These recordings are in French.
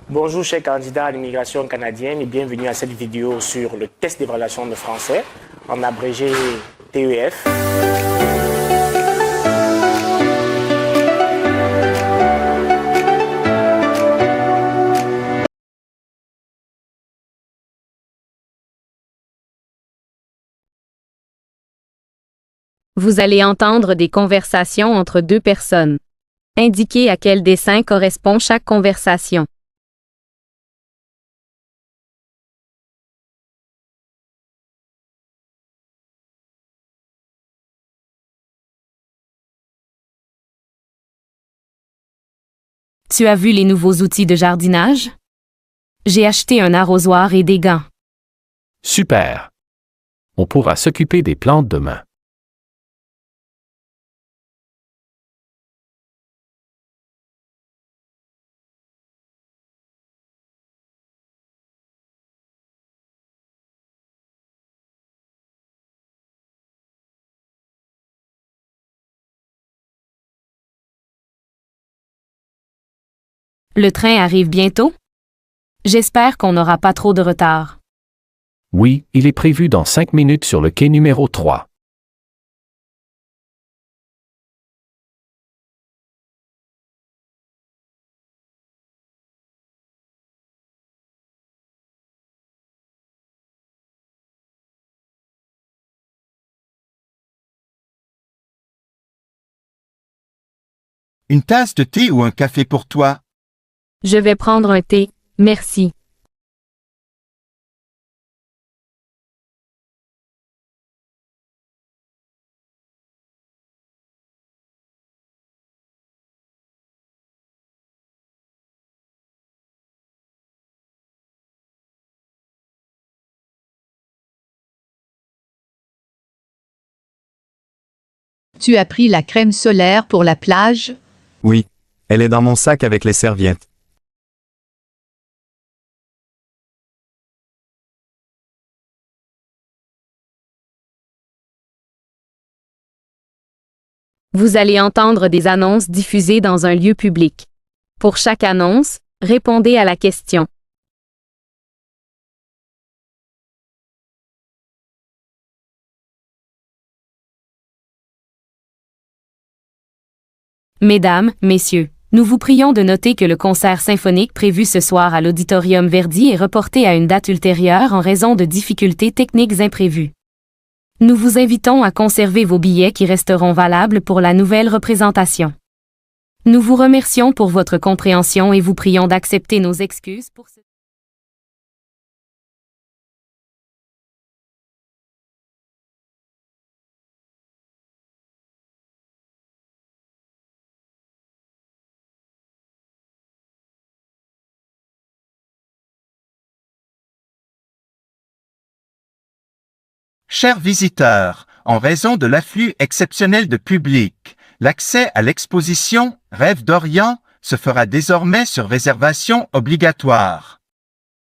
Bonjour chers candidats à l'immigration canadienne et bienvenue à cette vidéo sur le test d'évaluation de français, en abrégé TEF. Vous allez entendre des conversations entre deux personnes. Indiquez à quel dessin correspond chaque conversation. Tu as vu les nouveaux outils de jardinage? J'ai acheté un arrosoir et des gants. Super! On pourra s'occuper des plantes demain. Le train arrive bientôt? J'espère qu'on n'aura pas trop de retard. Oui, il est prévu dans 5 minutes sur le quai numéro 3. Une tasse de thé ou un café pour toi? Je vais prendre un thé, merci. Tu as pris la crème solaire pour la plage? Oui, elle est dans mon sac avec les serviettes. Vous allez entendre des annonces diffusées dans un lieu public. Pour chaque annonce, répondez à la question. Mesdames, Messieurs, nous vous prions de noter que le concert symphonique prévu ce soir à l'Auditorium Verdi est reporté à une date ultérieure en raison de difficultés techniques imprévues. Nous vous invitons à conserver vos billets qui resteront valables pour la nouvelle représentation. Nous vous remercions pour votre compréhension et vous prions d'accepter nos excuses pour ce... Chers visiteurs, en raison de l'afflux exceptionnel de public, l'accès à l'exposition Rêves d'Orient se fera désormais sur réservation obligatoire.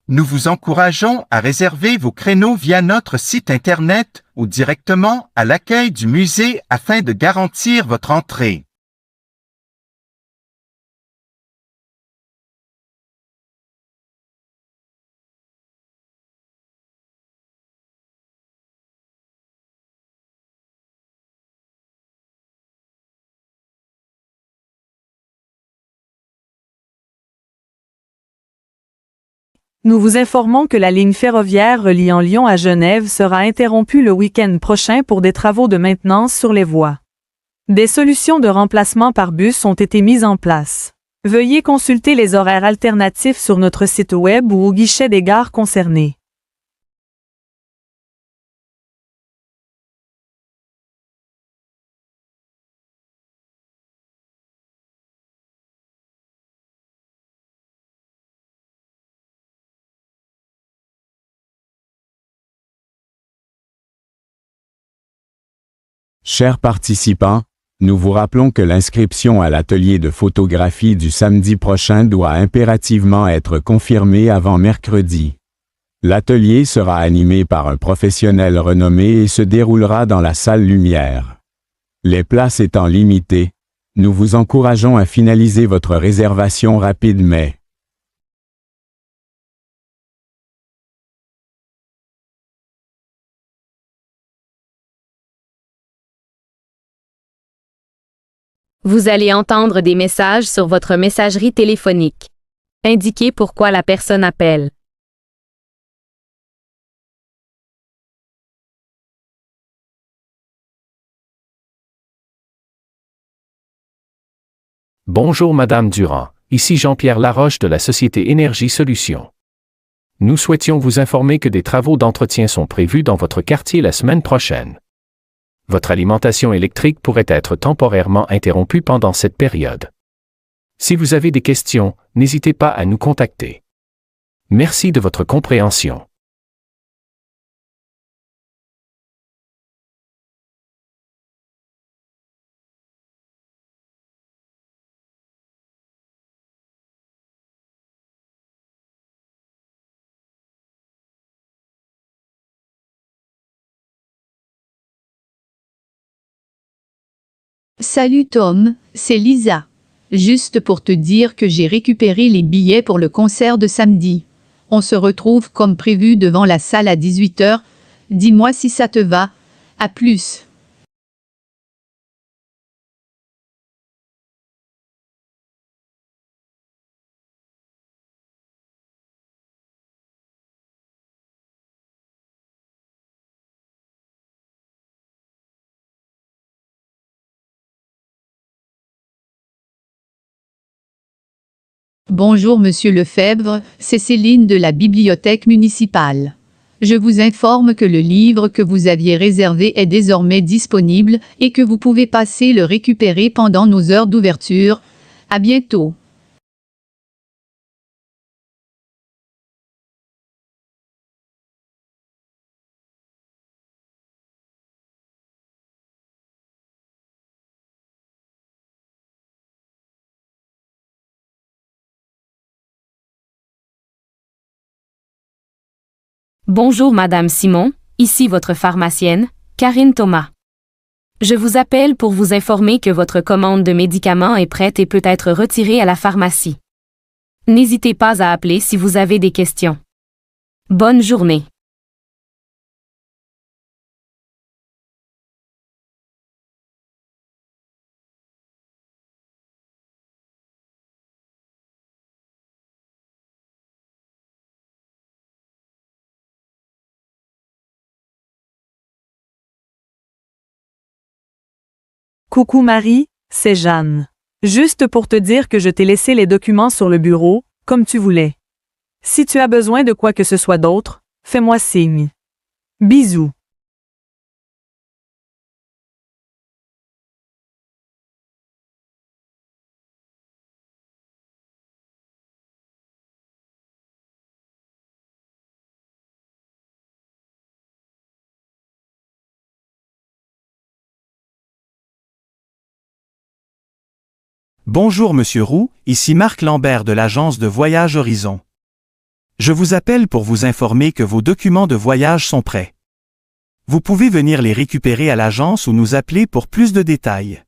Nous vous encourageons à réserver vos créneaux via notre site Internet ou directement à l'accueil du musée afin de garantir votre entrée. Nous vous informons que la ligne ferroviaire reliant Lyon à Genève sera interrompue le week-end prochain pour des travaux de maintenance sur les voies. Des solutions de remplacement par bus ont été mises en place. Veuillez consulter les horaires alternatifs sur notre site web ou au guichet des gares concernées. Chers participants, nous vous rappelons que l'inscription à l'atelier de photographie du samedi prochain doit impérativement être confirmée avant mercredi. L'atelier sera animé par un professionnel renommé et se déroulera dans la salle Lumière. Les places étant limitées, nous vous encourageons à finaliser votre réservation rapide mais Vous allez entendre des messages sur votre messagerie téléphonique. Indiquez pourquoi la personne appelle. Bonjour Madame Durand, ici Jean-Pierre Laroche de la société Énergie Solutions. Nous souhaitions vous informer que des travaux d'entretien sont prévus dans votre quartier la semaine prochaine. Votre alimentation électrique pourrait être temporairement interrompue pendant cette période. Si vous avez des questions, n'hésitez pas à nous contacter. Merci de votre compréhension. Salut Tom, c'est Lisa. Juste pour te dire que j'ai récupéré les billets pour le concert de samedi. On se retrouve comme prévu devant la salle à 18h. Dis-moi si ça te va. À plus. Bonjour Monsieur Lefebvre, c'est Céline de la bibliothèque municipale. Je vous informe que le livre que vous aviez réservé est désormais disponible et que vous pouvez passer le récupérer pendant nos heures d'ouverture. À bientôt. Bonjour Madame Simon, ici votre pharmacienne, Karine Thomas. Je vous appelle pour vous informer que votre commande de médicaments est prête et peut être retirée à la pharmacie. N'hésitez pas à appeler si vous avez des questions. Bonne journée. Coucou Marie, c'est Jeanne. Juste pour te dire que je t'ai laissé les documents sur le bureau, comme tu voulais. Si tu as besoin de quoi que ce soit d'autre, fais-moi signe. Bisous. Bonjour Monsieur Roux, ici Marc Lambert de l'agence de Voyage Horizon. Je vous appelle pour vous informer que vos documents de voyage sont prêts. Vous pouvez venir les récupérer à l'agence ou nous appeler pour plus de détails.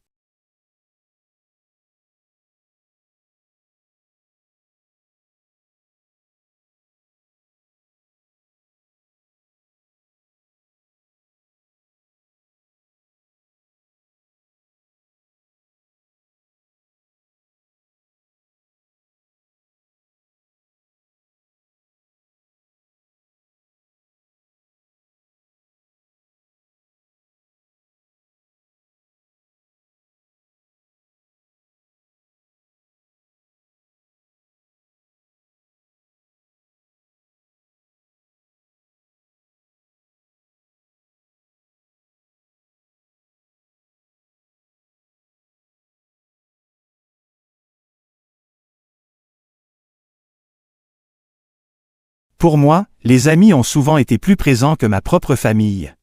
Pour moi, les amis ont souvent été plus présents que ma propre famille.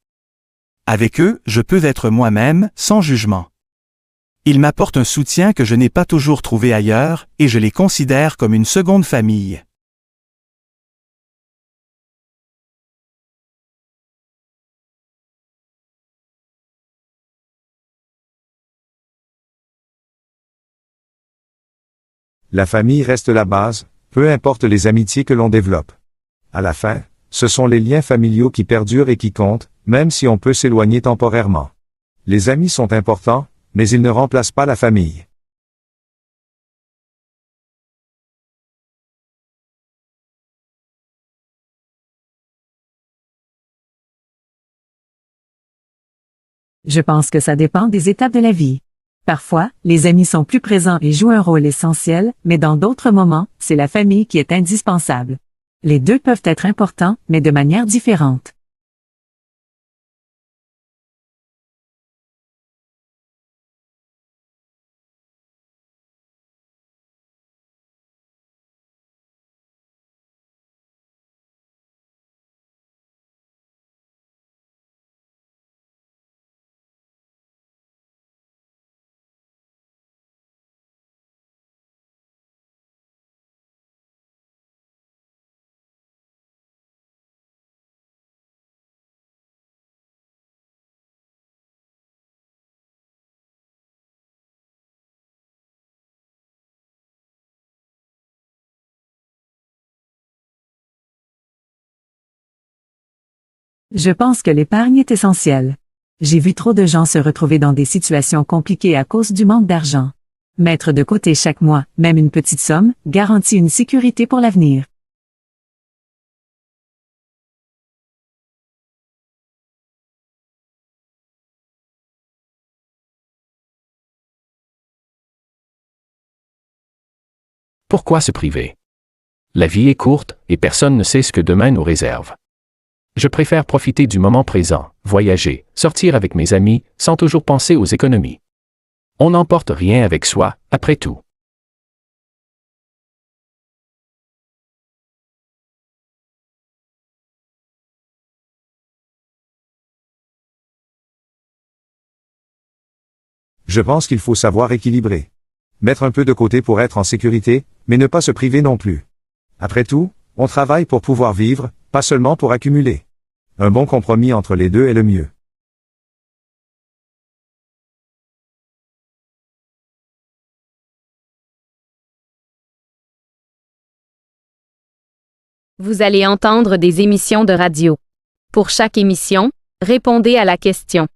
Avec eux, je peux être moi-même, sans jugement. Ils m'apportent un soutien que je n'ai pas toujours trouvé ailleurs, et je les considère comme une seconde famille. La famille reste la base, peu importe les amitiés que l'on développe. À la fin, ce sont les liens familiaux qui perdurent et qui comptent, même si on peut s'éloigner temporairement. Les amis sont importants, mais ils ne remplacent pas la famille. Je pense que ça dépend des étapes de la vie. Parfois, les amis sont plus présents et jouent un rôle essentiel, mais dans d'autres moments, c'est la famille qui est indispensable. Les deux peuvent être importants, mais de manière différente. Je pense que l'épargne est essentielle. J'ai vu trop de gens se retrouver dans des situations compliquées à cause du manque d'argent. Mettre de côté chaque mois, même une petite somme, garantit une sécurité pour l'avenir. Pourquoi se priver? La vie est courte et personne ne sait ce que demain nous réserve. Je préfère profiter du moment présent, voyager, sortir avec mes amis, sans toujours penser aux économies. On n'emporte rien avec soi, après tout. Je pense qu'il faut savoir équilibrer. Mettre un peu de côté pour être en sécurité, mais ne pas se priver non plus. Après tout, on travaille pour pouvoir vivre, pas seulement pour accumuler. Un bon compromis entre les deux est le mieux. Vous allez entendre des émissions de radio. Pour chaque émission, répondez à la question.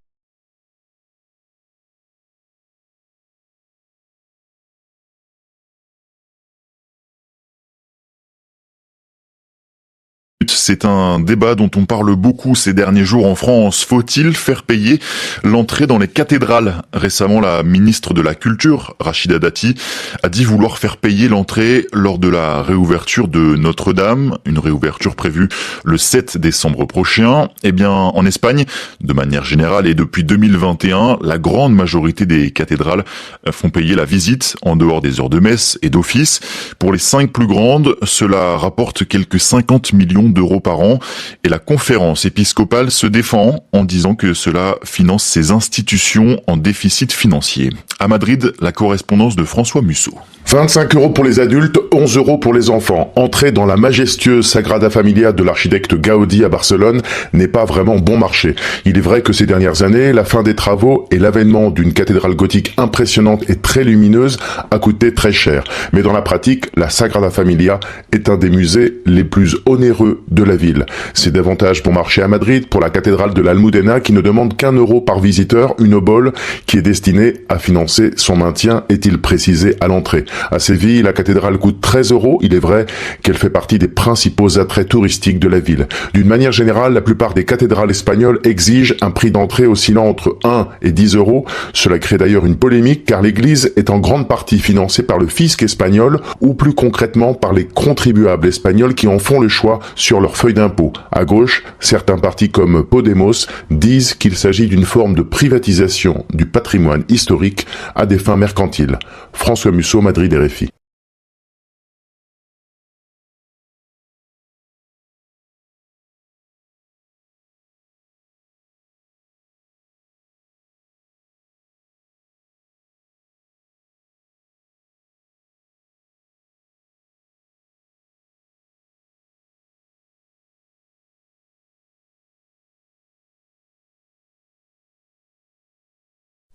C'est un débat dont on parle beaucoup ces derniers jours en France. Faut-il faire payer l'entrée dans les cathédrales? Récemment, la ministre de la Culture, Rachida Dati, a dit vouloir faire payer l'entrée lors de la réouverture de Notre-Dame, une réouverture prévue le 7 décembre prochain. Eh bien, en Espagne, de manière générale et depuis 2021, la grande majorité des cathédrales font payer la visite en dehors des heures de messe et d'office. Pour les 5 plus grandes, cela rapporte quelques 50 millions d'euros par an, et la conférence épiscopale se défend en disant que cela finance ces institutions en déficit financier. À Madrid, la correspondance de François Musso. 25 € pour les adultes, 11 € pour les enfants. Entrer dans la majestueuse Sagrada Familia de l'architecte Gaudi à Barcelone n'est pas vraiment bon marché. Il est vrai que ces dernières années, la fin des travaux et l'avènement d'une cathédrale gothique impressionnante et très lumineuse a coûté très cher. Mais dans la pratique, la Sagrada Familia est un des musées les plus onéreux de la ville. C'est davantage bon marché à Madrid pour la cathédrale de l'Almudena qui ne demande qu'1 € par visiteur, une obole qui est destinée à financer son maintien, est-il précisé à l'entrée. À Séville, la cathédrale coûte 13 €. Il est vrai qu'elle fait partie des principaux attraits touristiques de la ville. D'une manière générale, la plupart des cathédrales espagnoles exigent un prix d'entrée oscillant entre 1 et 10 €. Cela crée d'ailleurs une polémique car l'église est en grande partie financée par le fisc espagnol ou plus concrètement par les contribuables espagnols qui en font le choix sur leur feuille d'impôt. À gauche, certains partis comme Podemos disent qu'il s'agit d'une forme de privatisation du patrimoine historique à des fins mercantiles. François Musso, Madrid, RFI.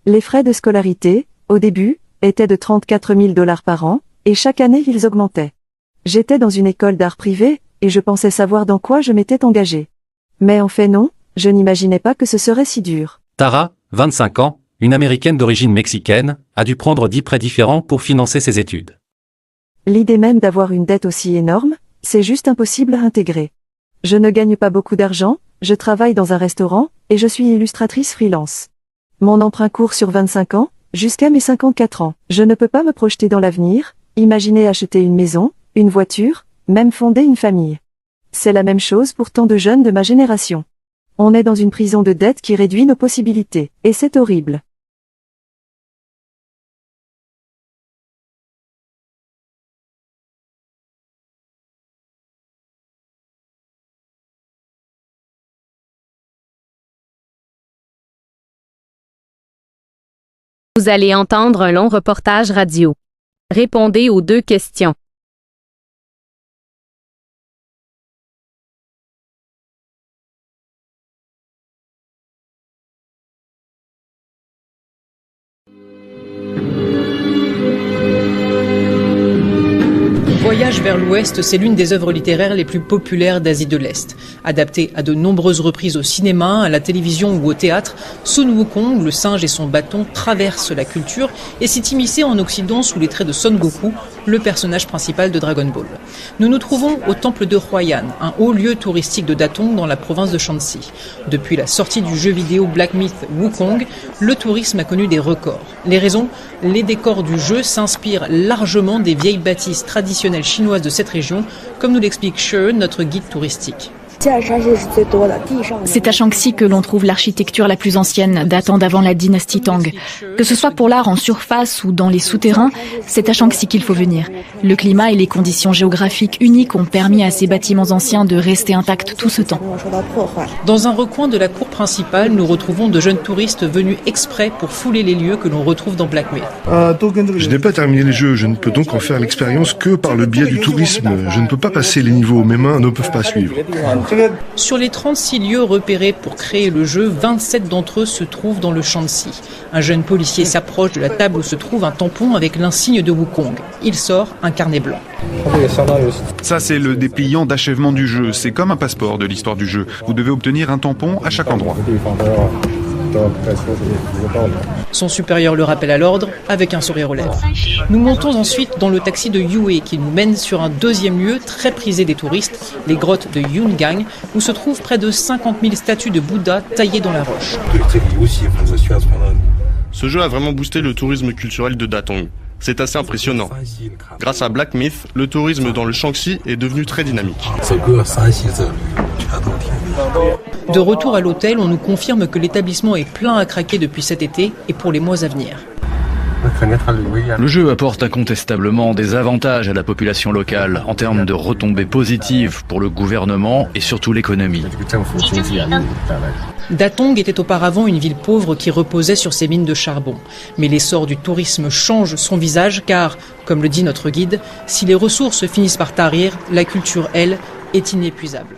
Les frais de scolarité, au début, étaient de 34 000 $ par an, et chaque année ils augmentaient. J'étais dans une école d'art privée, et je pensais savoir dans quoi je m'étais engagé. Mais en fait non, je n'imaginais pas que ce serait si dur. Tara, 25 ans, une Américaine d'origine mexicaine, a dû prendre 10 prêts différents pour financer ses études. L'idée même d'avoir une dette aussi énorme, c'est juste impossible à intégrer. Je ne gagne pas beaucoup d'argent, je travaille dans un restaurant, et je suis illustratrice freelance. Mon emprunt court sur 25 ans, jusqu'à mes 54 ans. Je ne peux pas me projeter dans l'avenir, imaginer acheter une maison, une voiture, même fonder une famille. C'est la même chose pour tant de jeunes de ma génération. On est dans une prison de dette qui réduit nos possibilités, et c'est horrible. Vous allez entendre un long reportage radio. Répondez aux 2 questions. Voyage vers l'Ouest, c'est l'une des œuvres littéraires les plus populaires d'Asie de l'Est. Adaptée à de nombreuses reprises au cinéma, à la télévision ou au théâtre, Sun Wukong, le singe et son bâton, traversent la culture et s'est immiscé en Occident sous les traits de Son Goku, le personnage principal de Dragon Ball. Nous nous trouvons au temple de Huai'an, un haut lieu touristique de Datong dans la province de Shanxi. Depuis la sortie du jeu vidéo Black Myth Wukong, le tourisme a connu des records. Les raisons ? Les décors du jeu s'inspirent largement des vieilles bâtisses traditionnelles chinoises de cette région, comme nous l'explique She, notre guide touristique. C'est à Shanxi que l'on trouve l'architecture la plus ancienne, datant d'avant la dynastie Tang. Que ce soit pour l'art en surface ou dans les souterrains, c'est à Shanxi qu'il faut venir. Le climat et les conditions géographiques uniques ont permis à ces bâtiments anciens de rester intacts tout ce temps. Dans un recoin de la cour principale, nous retrouvons de jeunes touristes venus exprès pour fouler les lieux que l'on retrouve dans Black Myth. Je n'ai pas terminé les jeux, je ne peux donc en faire l'expérience que par le biais du tourisme. Je ne peux pas passer les niveaux, mes mains ne peuvent pas suivre. Sur les 36 lieux repérés pour créer le jeu, 27 d'entre eux se trouvent dans le Shanxi. Un jeune policier s'approche de la table où se trouve un tampon avec l'insigne de Wukong. Il sort un carnet blanc. Ça, c'est le dépliant d'achèvement du jeu. C'est comme un passeport de l'histoire du jeu. Vous devez obtenir un tampon à chaque endroit. Son supérieur le rappelle à l'ordre avec un sourire aux lèvres. Nous montons ensuite dans le taxi de Yue qui nous mène sur un deuxième lieu très prisé des touristes, les grottes de Yungang, où se trouvent près de 50 000 statues de Bouddha taillées dans la roche. Ce jeu a vraiment boosté le tourisme culturel de Datong. C'est assez impressionnant. Grâce à Black Myth, le tourisme dans le Shanxi est devenu très dynamique. De retour à l'hôtel, on nous confirme que l'établissement est plein à craquer depuis cet été et pour les mois à venir. Le jeu apporte incontestablement des avantages à la population locale en termes de retombées positives pour le gouvernement et surtout l'économie. Datong était auparavant une ville pauvre qui reposait sur ses mines de charbon. Mais l'essor du tourisme change son visage car, comme le dit notre guide, si les ressources finissent par tarir, la culture, elle, est inépuisable.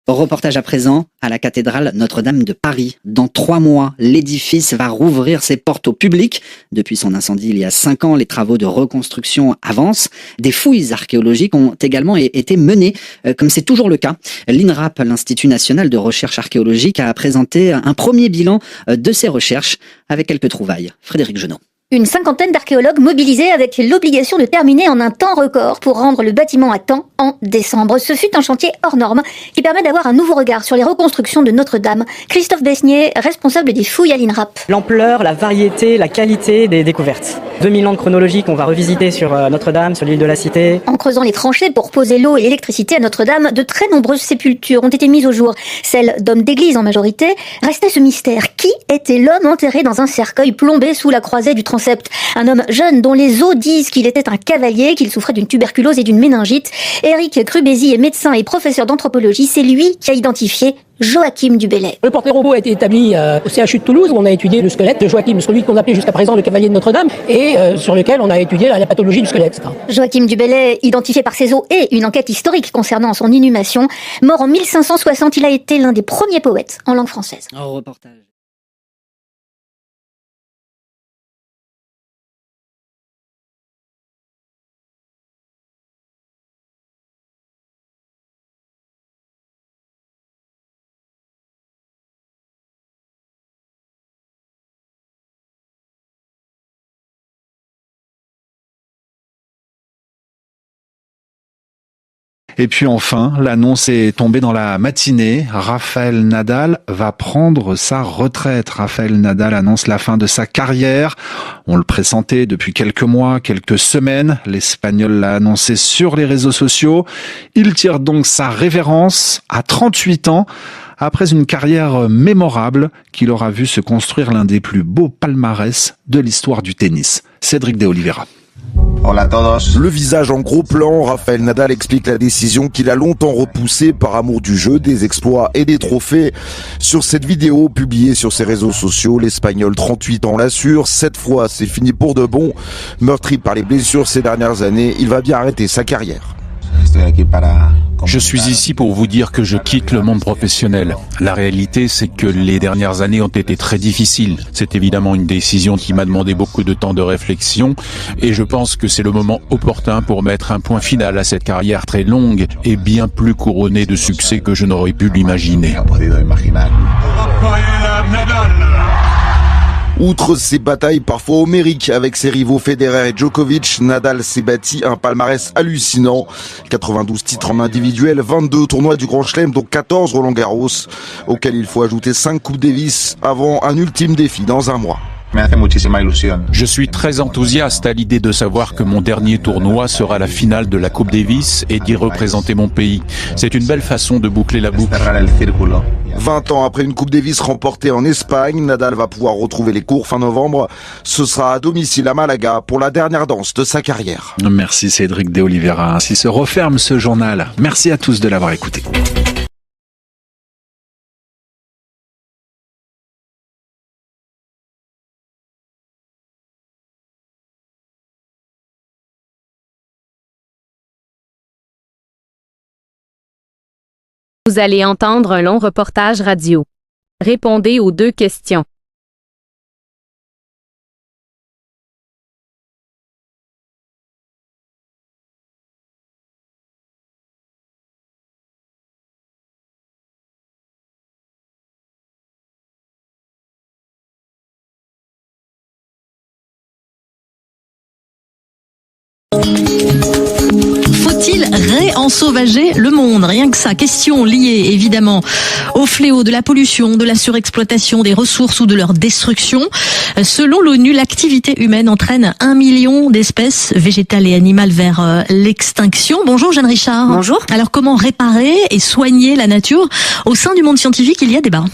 Reportage à présent à la cathédrale Notre-Dame de Paris. Dans 3 mois, l'édifice va rouvrir ses portes au public. Depuis son incendie il y a 5 ans, les travaux de reconstruction avancent. Des fouilles archéologiques ont également été menées, comme c'est toujours le cas. L'INRAP, l'Institut national de recherche archéologique, a présenté un premier bilan de ses recherches avec quelques trouvailles. Frédéric Genot. Une 50aine d'archéologues mobilisés avec l'obligation de terminer en un temps record pour rendre le bâtiment à temps en décembre. Ce fut un chantier hors norme qui permet d'avoir un nouveau regard sur les reconstructions de Notre-Dame. Christophe Besnier, responsable des fouilles à l'INRAP. L'ampleur, la variété, la qualité des découvertes. 2000 ans de chronologie qu'on va revisiter sur Notre-Dame, sur l'île de la Cité. En creusant les tranchées pour poser l'eau et l'électricité à Notre-Dame, de très nombreuses sépultures ont été mises au jour. Celles d'hommes d'église en majorité. Restait ce mystère. Qui était l'homme enterré dans un cercueil plombé sous la croisée du transept ? Un homme jeune dont les os disent qu'il était un cavalier, qu'il souffrait d'une tuberculose et d'une méningite. Éric Crubézy est médecin et professeur d'anthropologie. C'est lui qui a identifié Joachim du Bellay. Le portrait robot a été établi au CHU de Toulouse où on a étudié le squelette de Joachim, celui qu'on appelait jusqu'à présent le cavalier de Notre-Dame, et sur lequel on a étudié la pathologie du squelette. Joachim du Bellay, identifié par ses os et une enquête historique concernant son inhumation. Mort en 1560, il a été l'un des premiers poètes en langue française. Reportage. Et puis enfin, l'annonce est tombée dans la matinée. Rafael Nadal va prendre sa retraite. Rafael Nadal annonce la fin de sa carrière. On le pressentait depuis quelques mois, quelques semaines. L'Espagnol l'a annoncé sur les réseaux sociaux. Il tire donc sa révérence à 38 ans. Après une carrière mémorable qu'il aura vu se construire l'un des plus beaux palmarès de l'histoire du tennis. Cédric de Oliveira. Le visage en gros plan, Rafael Nadal explique la décision qu'il a longtemps repoussée par amour du jeu, des exploits et des trophées. Sur cette vidéo publiée sur ses réseaux sociaux, l'Espagnol 38 ans l'assure, cette fois c'est fini pour de bon. Meurtri par les blessures ces dernières années, il va bien arrêter sa carrière. Je suis ici pour vous dire que je quitte le monde professionnel. La réalité, c'est que les dernières années ont été très difficiles. C'est évidemment une décision qui m'a demandé beaucoup de temps de réflexion et je pense que c'est le moment opportun pour mettre un point final à cette carrière très longue et bien plus couronnée de succès que je n'aurais pu l'imaginer. Outre ses batailles parfois homériques avec ses rivaux Federer et Djokovic, Nadal s'est bâti un palmarès hallucinant. 92 titres en individuel, 22 tournois du Grand Chelem, dont 14 Roland Garros, auxquels il faut ajouter 5 Coupes Davis avant un ultime défi dans un mois. Je suis très enthousiaste à l'idée de savoir que mon dernier tournoi sera la finale de la Coupe Davis et d'y représenter mon pays. C'est une belle façon de boucler la boucle. 20 ans après une Coupe Davis remportée en Espagne, Nadal va pouvoir retrouver les cours fin novembre. Ce sera à domicile à Malaga pour la dernière danse de sa carrière. Merci Cédric de Oliveira. Ainsi se referme ce journal. Merci à tous de l'avoir écouté. Vous allez entendre un long reportage radio. Répondez aux 2 questions. Faut-il réensauvager le monde? Rien que ça. Question liée évidemment au fléau de la pollution, de la surexploitation des ressources ou de leur destruction. Selon l'ONU, l'activité humaine entraîne 1 million d'espèces végétales et animales vers l'extinction. Bonjour Jeanne Richard. Bonjour. Alors comment réparer et soigner la nature? Au sein du monde scientifique, il y a débat.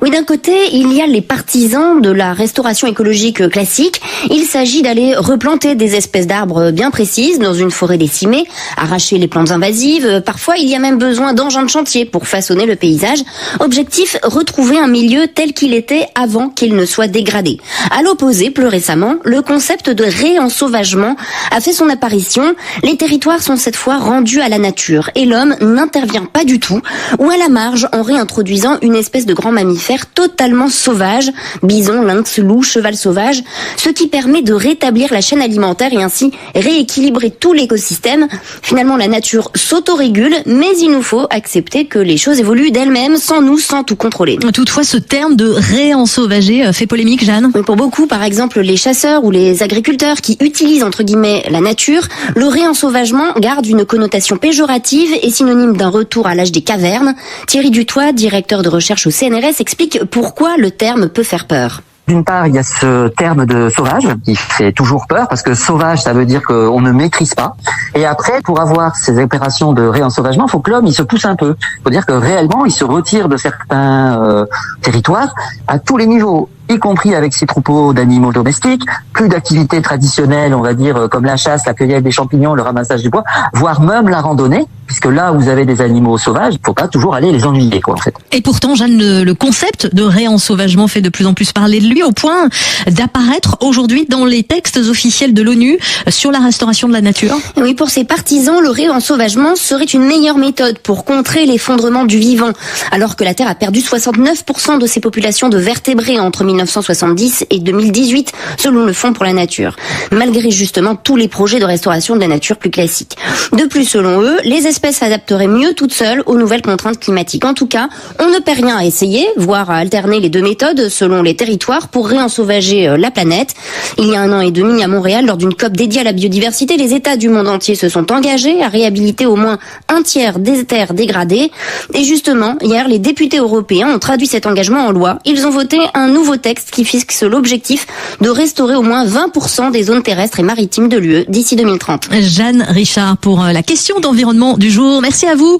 Oui, d'un côté, il y a les partisans de la restauration écologique classique. Il s'agit d'aller replanter des espèces d'arbres bien précises dans une forêt décimée, arracher les plantes invasives. Parfois, il y a même besoin d'engins de chantier pour façonner le paysage. Objectif, retrouver un milieu tel qu'il était avant qu'il ne soit dégradé. À l'opposé, plus récemment, le concept de réensauvagement a fait son apparition. Les territoires sont cette fois rendus à la nature et l'homme n'intervient pas du tout, ou à la marge en réintroduisant une espèce de grand mammifère totalement sauvage, bison, lynx, loup, cheval sauvage, ce qui permet de rétablir la chaîne alimentaire et ainsi rééquilibrer tout l'écosystème. Finalement, la nature s'autorégule, mais il nous faut accepter que les choses évoluent d'elles-mêmes sans nous, sans tout contrôler. Toutefois, ce terme de réensauvager fait polémique, Jeanne. Oui, pour beaucoup, par exemple les chasseurs ou les agriculteurs qui utilisent entre guillemets la nature, le réensauvagement garde une connotation péjorative et synonyme d'un retour à l'âge des cavernes. Thierry Dutoit, directeur de recherche au CNRS, explique pourquoi le terme peut faire peur. D'une part, il y a ce terme de sauvage qui fait toujours peur parce que sauvage, ça veut dire qu'on ne maîtrise pas. Et après, pour avoir ces opérations de réensauvagement, il faut que l'homme il se pousse un peu. Il faut dire que réellement, il se retire de certains territoires à tous les niveaux, y compris avec ses troupeaux d'animaux domestiques, plus d'activités traditionnelles, on va dire, comme la chasse, la cueillette des champignons, le ramassage du bois, voire même la randonnée, puisque là où vous avez des animaux sauvages, il ne faut pas toujours aller les ennuyer, quoi, en fait. Et pourtant, Jeanne, le concept de réensauvagement fait de plus en plus parler de lui, au point d'apparaître aujourd'hui dans les textes officiels de l'ONU sur la restauration de la nature. Oui, pour ses partisans, le réensauvagement serait une meilleure méthode pour contrer l'effondrement du vivant, alors que la Terre a perdu 69% de ses populations de vertébrés entre 1970 et 2018, selon le Fonds pour la nature, malgré justement tous les projets de restauration de la nature plus classiques. De plus, selon eux, les espèces s'adapteraient mieux toutes seules aux nouvelles contraintes climatiques. En tout cas, on ne perd rien à essayer, voire à alterner les deux méthodes selon les territoires pour réensauvager la planète. Il y a 1 an et demi à Montréal, lors d'une COP dédiée à la biodiversité, les États du monde entier se sont engagés à réhabiliter au moins 1/3 des terres dégradées. Et justement, hier, les députés européens ont traduit cet engagement en loi. Ils ont voté un nouveau texte qui fixe l'objectif de restaurer au moins 20% des zones terrestres et maritimes de l'UE d'ici 2030. Jeanne Richard pour la question d'environnement du jour. Merci à vous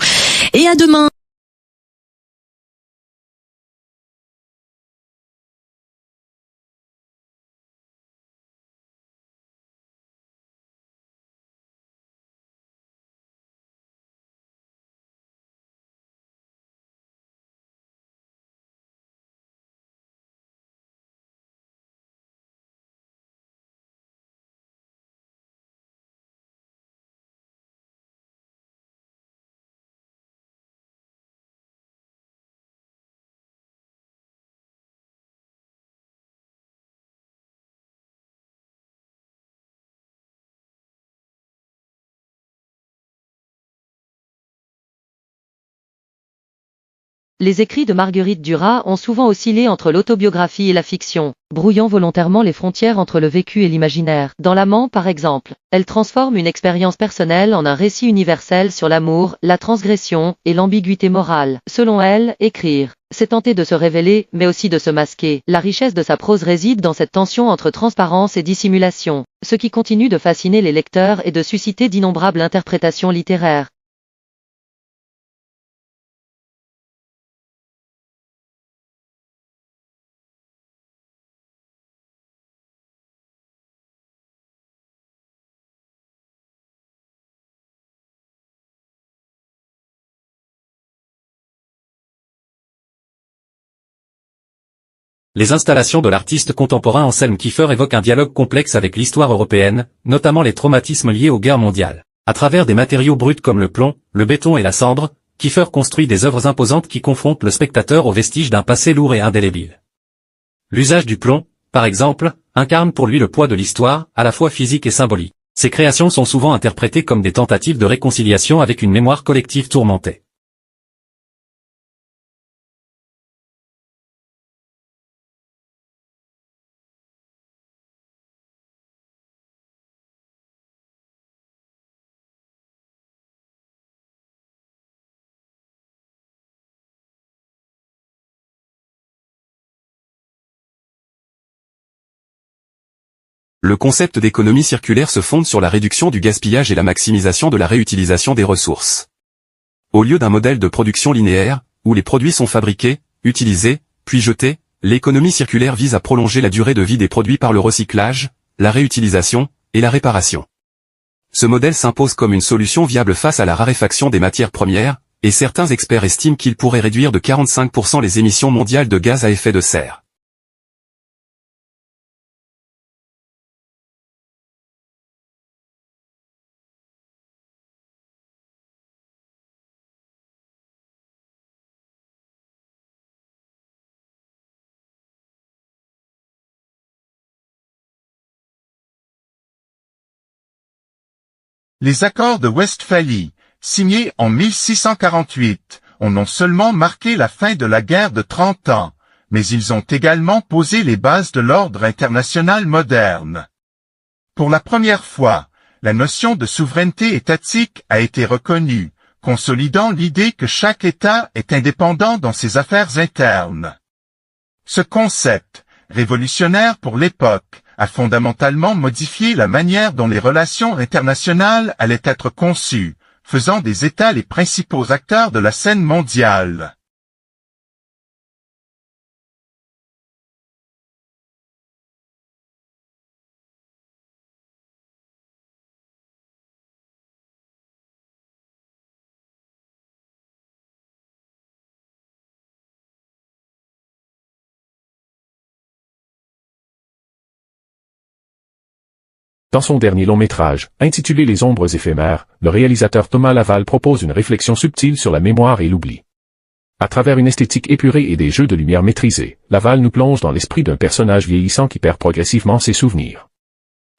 et à demain. Les écrits de Marguerite Duras ont souvent oscillé entre l'autobiographie et la fiction, brouillant volontairement les frontières entre le vécu et l'imaginaire. Dans L'Amant, par exemple, elle transforme une expérience personnelle en un récit universel sur l'amour, la transgression et l'ambiguïté morale. Selon elle, écrire, c'est tenter de se révéler, mais aussi de se masquer. La richesse de sa prose réside dans cette tension entre transparence et dissimulation, ce qui continue de fasciner les lecteurs et de susciter d'innombrables interprétations littéraires. Les installations de l'artiste contemporain Anselm Kiefer évoquent un dialogue complexe avec l'histoire européenne, notamment les traumatismes liés aux guerres mondiales. À travers des matériaux bruts comme le plomb, le béton et la cendre, Kiefer construit des œuvres imposantes qui confrontent le spectateur aux vestiges d'un passé lourd et indélébile. L'usage du plomb, par exemple, incarne pour lui le poids de l'histoire, à la fois physique et symbolique. Ses créations sont souvent interprétées comme des tentatives de réconciliation avec une mémoire collective tourmentée. Le concept d'économie circulaire se fonde sur la réduction du gaspillage et la maximisation de la réutilisation des ressources. Au lieu d'un modèle de production linéaire, où les produits sont fabriqués, utilisés, puis jetés, l'économie circulaire vise à prolonger la durée de vie des produits par le recyclage, la réutilisation, et la réparation. Ce modèle s'impose comme une solution viable face à la raréfaction des matières premières, et certains experts estiment qu'il pourrait réduire de 45% les émissions mondiales de gaz à effet de serre. Les accords de Westphalie, signés en 1648, ont non seulement marqué la fin de la guerre de 30 ans, mais ils ont également posé les bases de l'ordre international moderne. Pour la première fois, la notion de souveraineté étatique a été reconnue, consolidant l'idée que chaque État est indépendant dans ses affaires internes. Ce concept, révolutionnaire pour l'époque, a fondamentalement modifié la manière dont les relations internationales allaient être conçues, faisant des États les principaux acteurs de la scène mondiale. Dans son dernier long-métrage, intitulé Les ombres éphémères, le réalisateur Thomas Laval propose une réflexion subtile sur la mémoire et l'oubli. À travers une esthétique épurée et des jeux de lumière maîtrisés, Laval nous plonge dans l'esprit d'un personnage vieillissant qui perd progressivement ses souvenirs.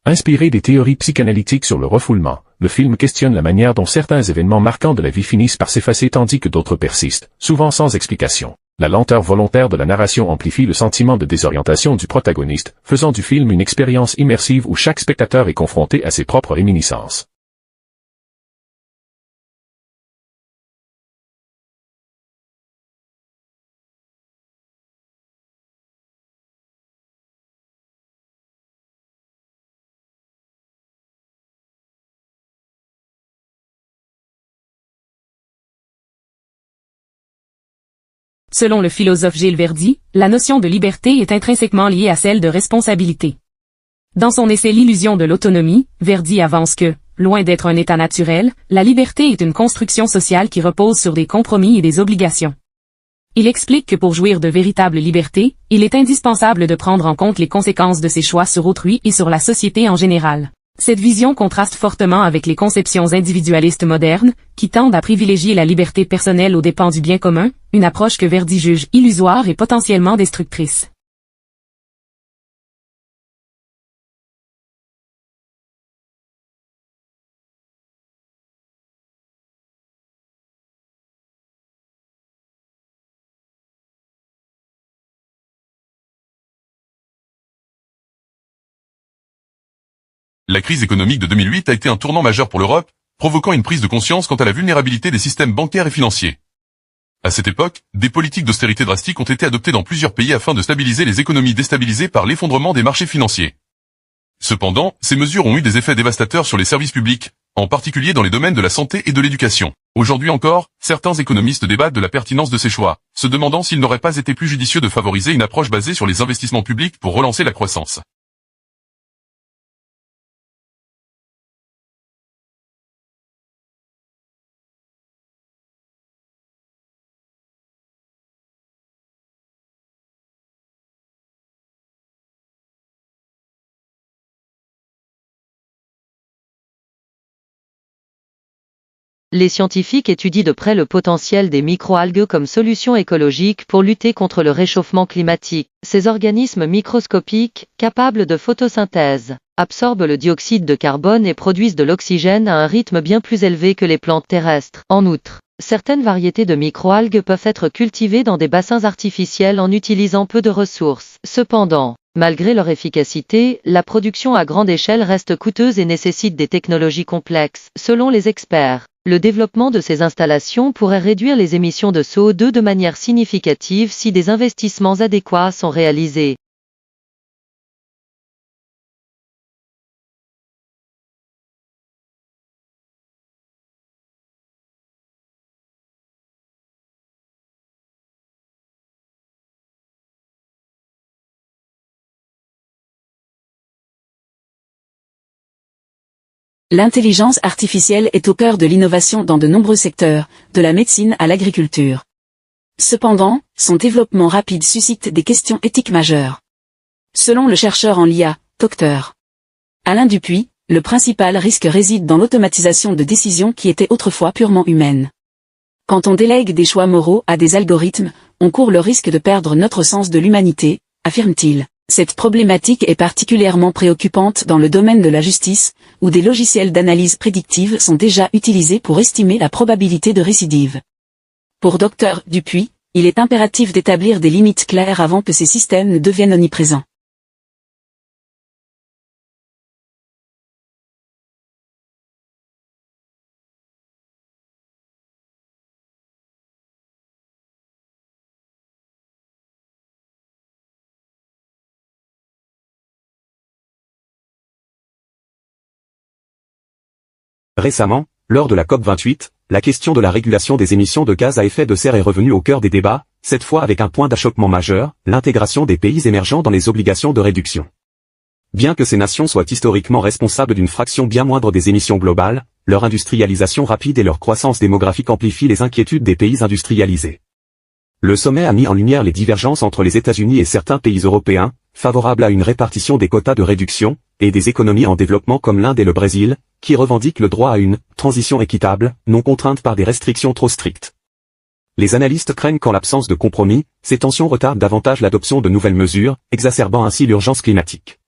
Inspiré des théories psychanalytiques sur le refoulement, le film questionne la manière dont certains événements marquants de la vie finissent par s'effacer tandis que d'autres persistent, souvent sans explication. La lenteur volontaire de la narration amplifie le sentiment de désorientation du protagoniste, faisant du film une expérience immersive où chaque spectateur est confronté à ses propres réminiscences. Selon le philosophe Gilles Verdi, la notion de liberté est intrinsèquement liée à celle de responsabilité. Dans son essai L'illusion de l'autonomie, Verdi avance que, loin d'être un état naturel, la liberté est une construction sociale qui repose sur des compromis et des obligations. Il explique que pour jouir de véritable liberté, il est indispensable de prendre en compte les conséquences de ses choix sur autrui et sur la société en général. Cette vision contraste fortement avec les conceptions individualistes modernes, qui tendent à privilégier la liberté personnelle aux dépens du bien commun, une approche que Verdi juge illusoire et potentiellement destructrice. La crise économique de 2008 a été un tournant majeur pour l'Europe, provoquant une prise de conscience quant à la vulnérabilité des systèmes bancaires et financiers. À cette époque, des politiques d'austérité drastiques ont été adoptées dans plusieurs pays afin de stabiliser les économies déstabilisées par l'effondrement des marchés financiers. Cependant, ces mesures ont eu des effets dévastateurs sur les services publics, en particulier dans les domaines de la santé et de l'éducation. Aujourd'hui encore, certains économistes débattent de la pertinence de ces choix, se demandant s'il n'aurait pas été plus judicieux de favoriser une approche basée sur les investissements publics pour relancer la croissance. Les scientifiques étudient de près le potentiel des microalgues comme solution écologique pour lutter contre le réchauffement climatique. Ces organismes microscopiques, capables de photosynthèse, absorbent le dioxyde de carbone et produisent de l'oxygène à un rythme bien plus élevé que les plantes terrestres. En outre, certaines variétés de microalgues peuvent être cultivées dans des bassins artificiels en utilisant peu de ressources. Cependant, malgré leur efficacité, la production à grande échelle reste coûteuse et nécessite des technologies complexes. Selon les experts, le développement de ces installations pourrait réduire les émissions de CO2 de manière significative si des investissements adéquats sont réalisés. L'intelligence artificielle est au cœur de l'innovation dans de nombreux secteurs, de la médecine à l'agriculture. Cependant, son développement rapide suscite des questions éthiques majeures. Selon le chercheur en l'IA, Dr. Alain Dupuis, le principal risque réside dans l'automatisation de décisions qui étaient autrefois purement humaines. Quand on délègue des choix moraux à des algorithmes, on court le risque de perdre notre sens de l'humanité, affirme-t-il. Cette problématique est particulièrement préoccupante dans le domaine de la justice, où des logiciels d'analyse prédictive sont déjà utilisés pour estimer la probabilité de récidive. Pour Dr. Dupuis, il est impératif d'établir des limites claires avant que ces systèmes ne deviennent omniprésents. Récemment, lors de la COP28, la question de la régulation des émissions de gaz à effet de serre est revenue au cœur des débats, cette fois avec un point d'achoppement majeur, l'intégration des pays émergents dans les obligations de réduction. Bien que ces nations soient historiquement responsables d'une fraction bien moindre des émissions globales, leur industrialisation rapide et leur croissance démographique amplifient les inquiétudes des pays industrialisés. Le sommet a mis en lumière les divergences entre les États-Unis et certains pays européens, favorables à une répartition des quotas de réduction, et des économies en développement comme l'Inde et le Brésil, qui revendiquent le droit à une transition équitable, non contrainte par des restrictions trop strictes. Les analystes craignent qu'en l'absence de compromis, ces tensions retardent davantage l'adoption de nouvelles mesures, exacerbant ainsi l'urgence climatique.